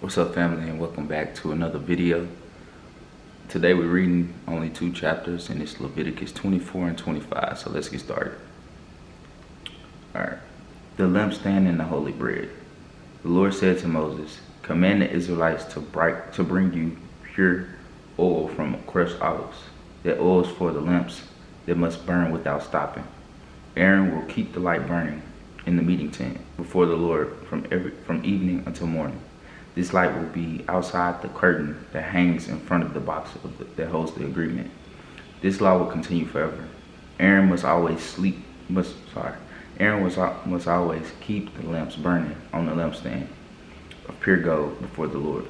What's up, family, and welcome back to another video. Today we're reading only 2 chapters, and it's Leviticus 24 and 25, so let's get started. Alright, the lampstand and the holy bread. The Lord said to Moses, command the Israelites to bring you pure oil from crushed olives. That oil is for the lamps that must burn without stopping. Aaron will keep the light burning in the meeting tent before the Lord from evening until morning. This light will be outside the curtain that hangs in front of the box that holds the agreement. This law will continue forever. Aaron must always keep the lamps burning on the lampstand of pure gold before the Lord.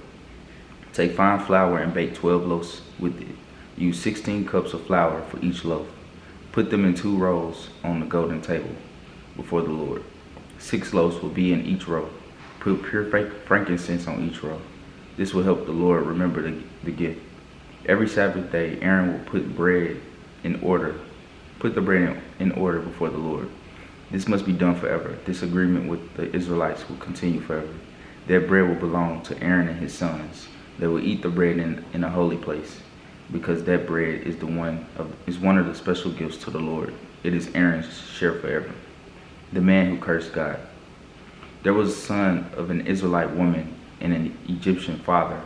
Take fine flour and bake 12 loaves with it. Use 16 cups of flour for each loaf. Put them in 2 rows on the golden table before the Lord. 6 loaves will be in each row. Put pure frankincense on each row. This will help the Lord remember the gift. Every Sabbath day, Aaron will put the bread in order before the Lord. This must be done forever. This agreement with the Israelites will continue forever. That bread will belong to Aaron and his sons. They will eat the bread in a holy place, because that bread is one of the special gifts to the Lord. It is Aaron's share forever. The man who cursed God. There was a son of an Israelite woman and an Egyptian father.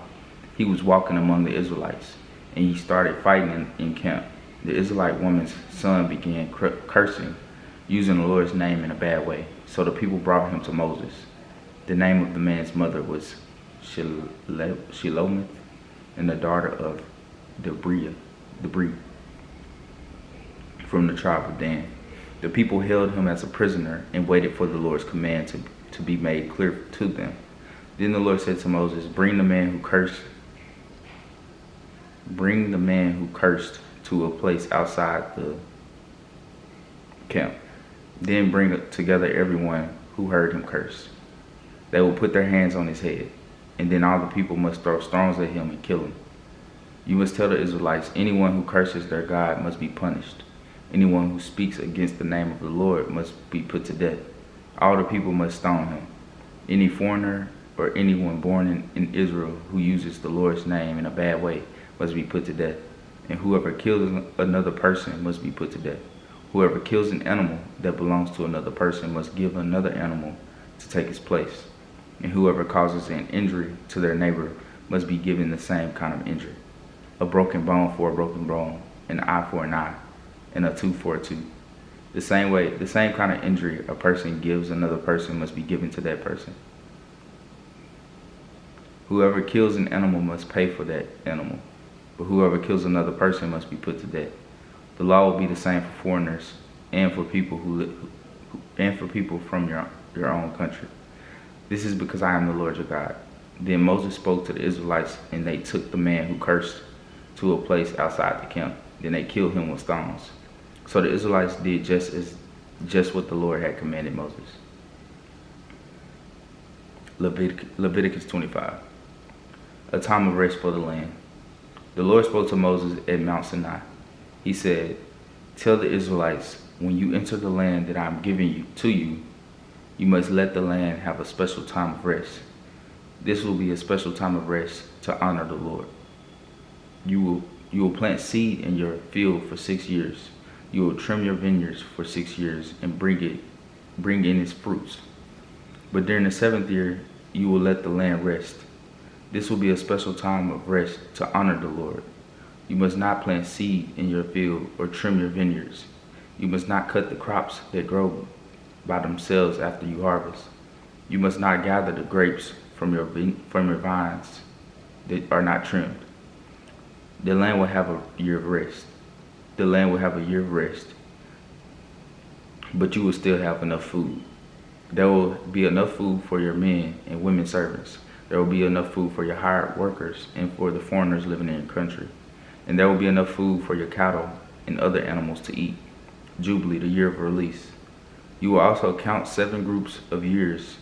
He was walking among the Israelites, and he started fighting in camp. The Israelite woman's son began cursing, using the Lord's name in a bad way. So the people brought him to Moses. The name of the man's mother was Shelomith, and the daughter of Debri, from the tribe of Dan. The people held him as a prisoner and waited for the Lord's command to be made clear to them. Then the Lord said to Moses, bring the man who cursed to a place outside the camp. Then bring together everyone who heard him curse. They will put their hands on his head, and then all the people must throw stones at him and kill him. You must tell the Israelites, anyone who curses their God must be punished. Anyone who speaks against the name of the Lord must be put to death. All the people must stone him. Any foreigner or anyone born in Israel who uses the Lord's name in a bad way must be put to death. And whoever kills another person must be put to death. Whoever kills an animal that belongs to another person must give another animal to take its place. And whoever causes an injury to their neighbor must be given the same kind of injury. A broken bone for a broken bone, an eye for an eye, and a tooth for a tooth. The same kind of injury a person gives another person must be given to that person. Whoever kills an animal must pay for that animal, but whoever kills another person must be put to death. The law will be the same for foreigners and for people from your own country. This is because I am the Lord your God. Then Moses spoke to the Israelites, and they took the man who cursed to a place outside the camp. Then they killed him with stones. So the Israelites did just what the Lord had commanded Moses. Leviticus 25. A time of rest for the land. The Lord spoke to Moses at Mount Sinai. He said, tell the Israelites, when you enter the land that I am giving to you, you must let the land have a special time of rest. This will be a special time of rest to honor the Lord. You will plant seed in your field for 6 years. You will trim your vineyards for 6 years and bring in its fruits. But during the 7th year, you will let the land rest. This will be a special time of rest to honor the Lord. You must not plant seed in your field or trim your vineyards. You must not cut the crops that grow by themselves after you harvest. You must not gather the grapes from your vines that are not trimmed. The land will have a year of rest. But you will still have enough food. There will be enough food for your men and women servants. There will be enough food for your hired workers and for the foreigners living in your country. And there will be enough food for your cattle and other animals to eat. Jubilee, the year of release. You will also count 7 groups of years.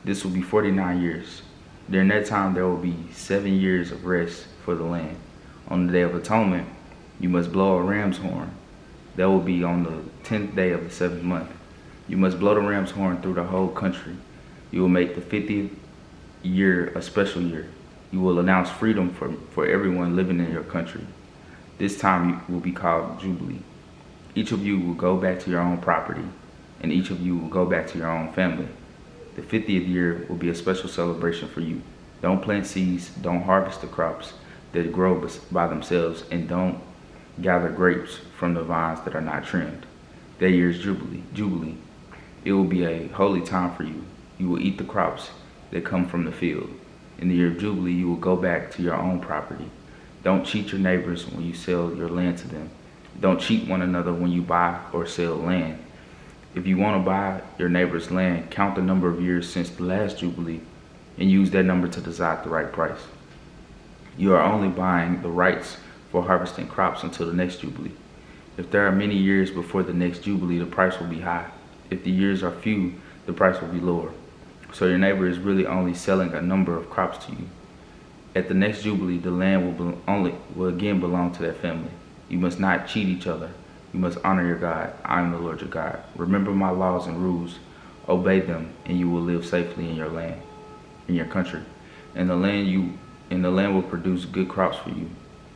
This will be 49 years. During that time, there will be 7 years of rest for the land. On the Day of Atonement, you must blow a ram's horn. That will be on the 10th day of the 7th month. You must blow the ram's horn through the whole country. You will make the year a special year. You will announce freedom for everyone living in your country. This time will be called Jubilee. Each of you will go back to your own property, and each of you will go back to your own family. The 50th year will be a special celebration for you. Don't plant seeds, don't harvest the crops that grow by themselves, and don't gather grapes from the vines that are not trimmed. That year is Jubilee. It will be a holy time for you. You will eat the crops that come from the field. In the year of Jubilee, you will go back to your own property. Don't cheat your neighbors when you sell your land to them. Don't cheat one another when you buy or sell land. If you want to buy your neighbor's land, count the number of years since the last Jubilee and use that number to decide the right price. You are only buying the rights for harvesting crops until the next Jubilee. If there are many years before the next Jubilee, the price will be high. If the years are few, the price will be lower. So your neighbor is really only selling a number of crops to you. At the next Jubilee, the land will again belong to that family. You must not cheat each other. You must honor your God. I am the Lord your God. Remember my laws and rules. Obey them, and you will live safely in your land, in your country. And the land will produce good crops for you.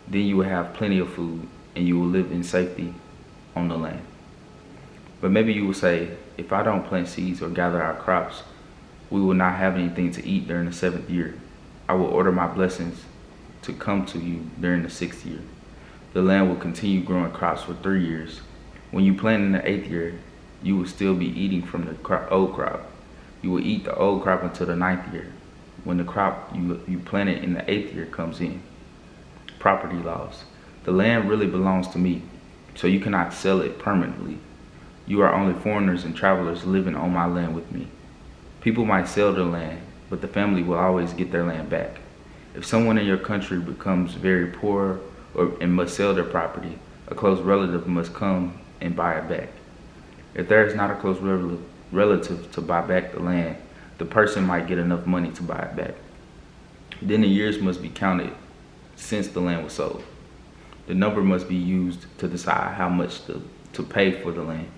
Then you will have plenty of food, and you will live in safety on the land. But maybe you will say, if I don't plant seeds or gather our crops, we will not have anything to eat during the 7th year. I will order my blessings to come to you during the 6th year. The land will continue growing crops for 3 years. When you plant in the 8th year, you will still be eating from the old crop. You will eat the old crop until the 9th year, when the crop you planted in the 8th year comes in. Property laws. The land really belongs to me, so you cannot sell it permanently. You are only foreigners and travelers living on my land with me. People might sell their land, but the family will always get their land back. If someone in your country becomes very poor and must sell their property, a close relative must come and buy it back. If there is not a close relative to buy back the land, the person might get enough money to buy it back. Then the years must be counted since the land was sold. The number must be used to decide how much to pay for the land.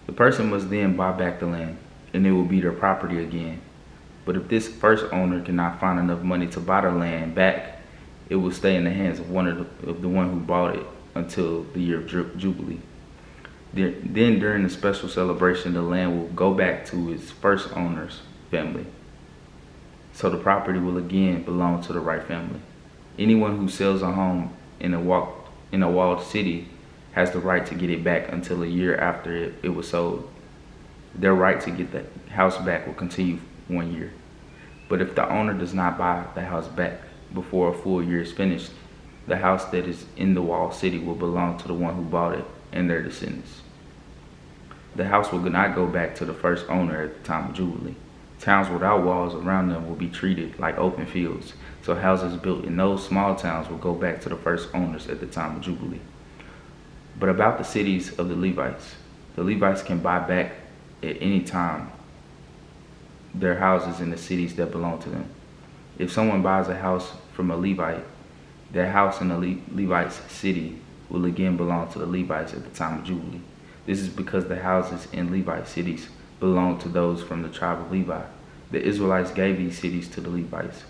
The person must then buy back the land, and it will be their property again. But if this first owner cannot find enough money to buy the land back, it will stay in the hands of the one who bought it until the year of Jubilee. Then during the special celebration, the land will go back to its first owner's family. So the property will again belong to the right family. Anyone who sells a home in a walled city has the right to get it back until a year after it was sold. Their right to get the house back will continue 1 year. But if the owner does not buy the house back before a full year is finished, the house that is in the walled city will belong to the one who bought it and their descendants. The house will not go back to the first owner at the time of Jubilee. Towns without walls around them will be treated like open fields, so houses built in those small towns will go back to the first owners at the time of Jubilee. But about the cities of the Levites can buy back at any time their houses in the cities that belong to them. If someone buys a house from a Levite, that house in the Levite's city will again belong to the Levites at the time of Jubilee. This is because the houses in Levite cities belong to those from the tribe of Levi. The Israelites gave these cities to the Levites.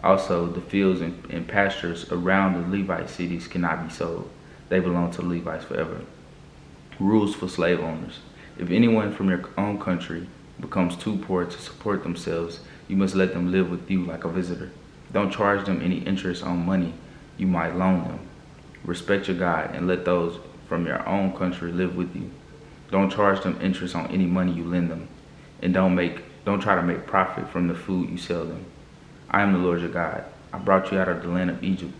Also, the fields and pastures around the Levite cities cannot be sold. They belong to the Levites forever. Rules for slave owners. If anyone from your own country becomes too poor to support themselves, you must let them live with you like a visitor. Don't charge them any interest on money you might loan them. Respect your God and let those from your own country live with you. Don't charge them interest on any money you lend them, and don't try to make profit from the food you sell them. I am the Lord your God. I brought you out of the land of Egypt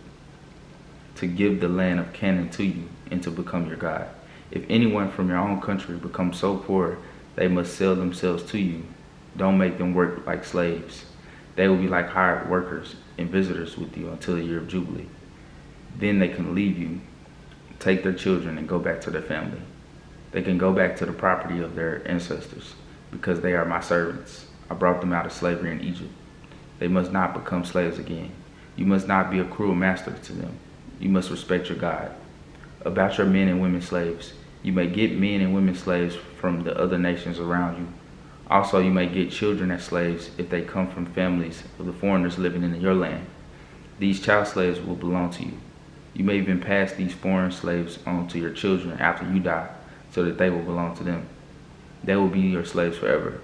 to give the land of Canaan to you and to become your God. If anyone from your own country becomes so poor they must sell themselves to you, don't make them work like slaves. They will be like hired workers and visitors with you until the year of Jubilee. Then they can leave you, take their children, and go back to their family. They can go back to the property of their ancestors, because they are my servants. I brought them out of slavery in Egypt. They must not become slaves again. You must not be a cruel master to them. You must respect your God. About your men and women slaves, you may get men and women slaves from the other nations around you. Also, you may get children as slaves if they come from families of the foreigners living in your land. These child slaves will belong to you. You may even pass these foreign slaves on to your children after you die, so that they will belong to them. They will be your slaves forever.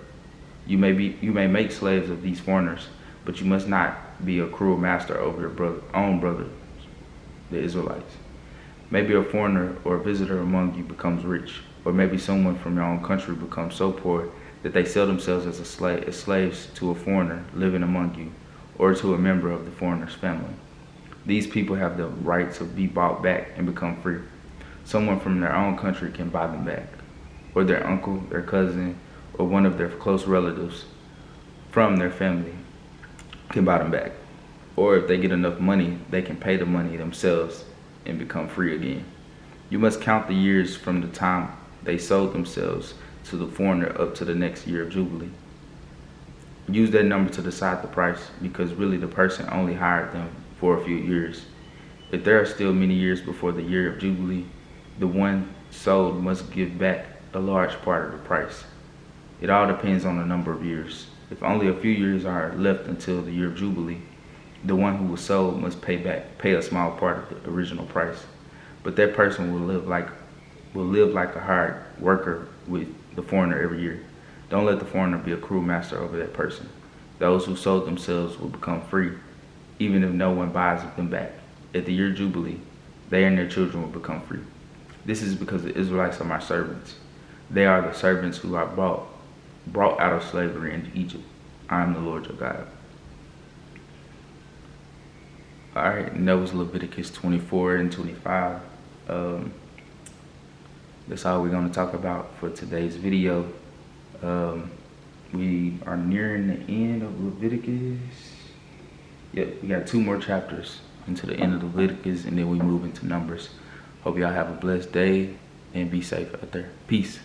You may make slaves of these foreigners, but you must not be a cruel master over your own brothers, the Israelites. Maybe a foreigner or a visitor among you becomes rich, or maybe someone from your own country becomes so poor that they sell themselves as slaves to a foreigner living among you, or to a member of the foreigner's family. These people have the right to be bought back and become free. Someone from their own country can buy them back, or their uncle, their cousin, or one of their close relatives from their family can buy them back. Or if they get enough money, they can pay the money themselves and become free again. You must count the years from the time they sold themselves to the foreigner up to the next year of Jubilee. Use that number to decide the price, because really the person only hired them for a few years. If there are still many years before the year of Jubilee, the one sold must give back a large part of the price. It all depends on the number of years. If only a few years are left until the year of Jubilee, the one who was sold must pay a small part of the original price. But that person will live like a hired worker with the foreigner every year. Don't let the foreigner be a cruel master over that person. Those who sold themselves will become free, even if no one buys them back. At the year of Jubilee, they and their children will become free. This is because the Israelites are my servants. They are the servants who are brought out of slavery into Egypt. I am the Lord your God. Alright, and that was Leviticus 24 and 25. That's all we're going to talk about for today's video. We are nearing the end of Leviticus. Yep, we got 2 more chapters into the end of Leviticus, and then we move into Numbers. Hope y'all have a blessed day and be safe out there. Peace.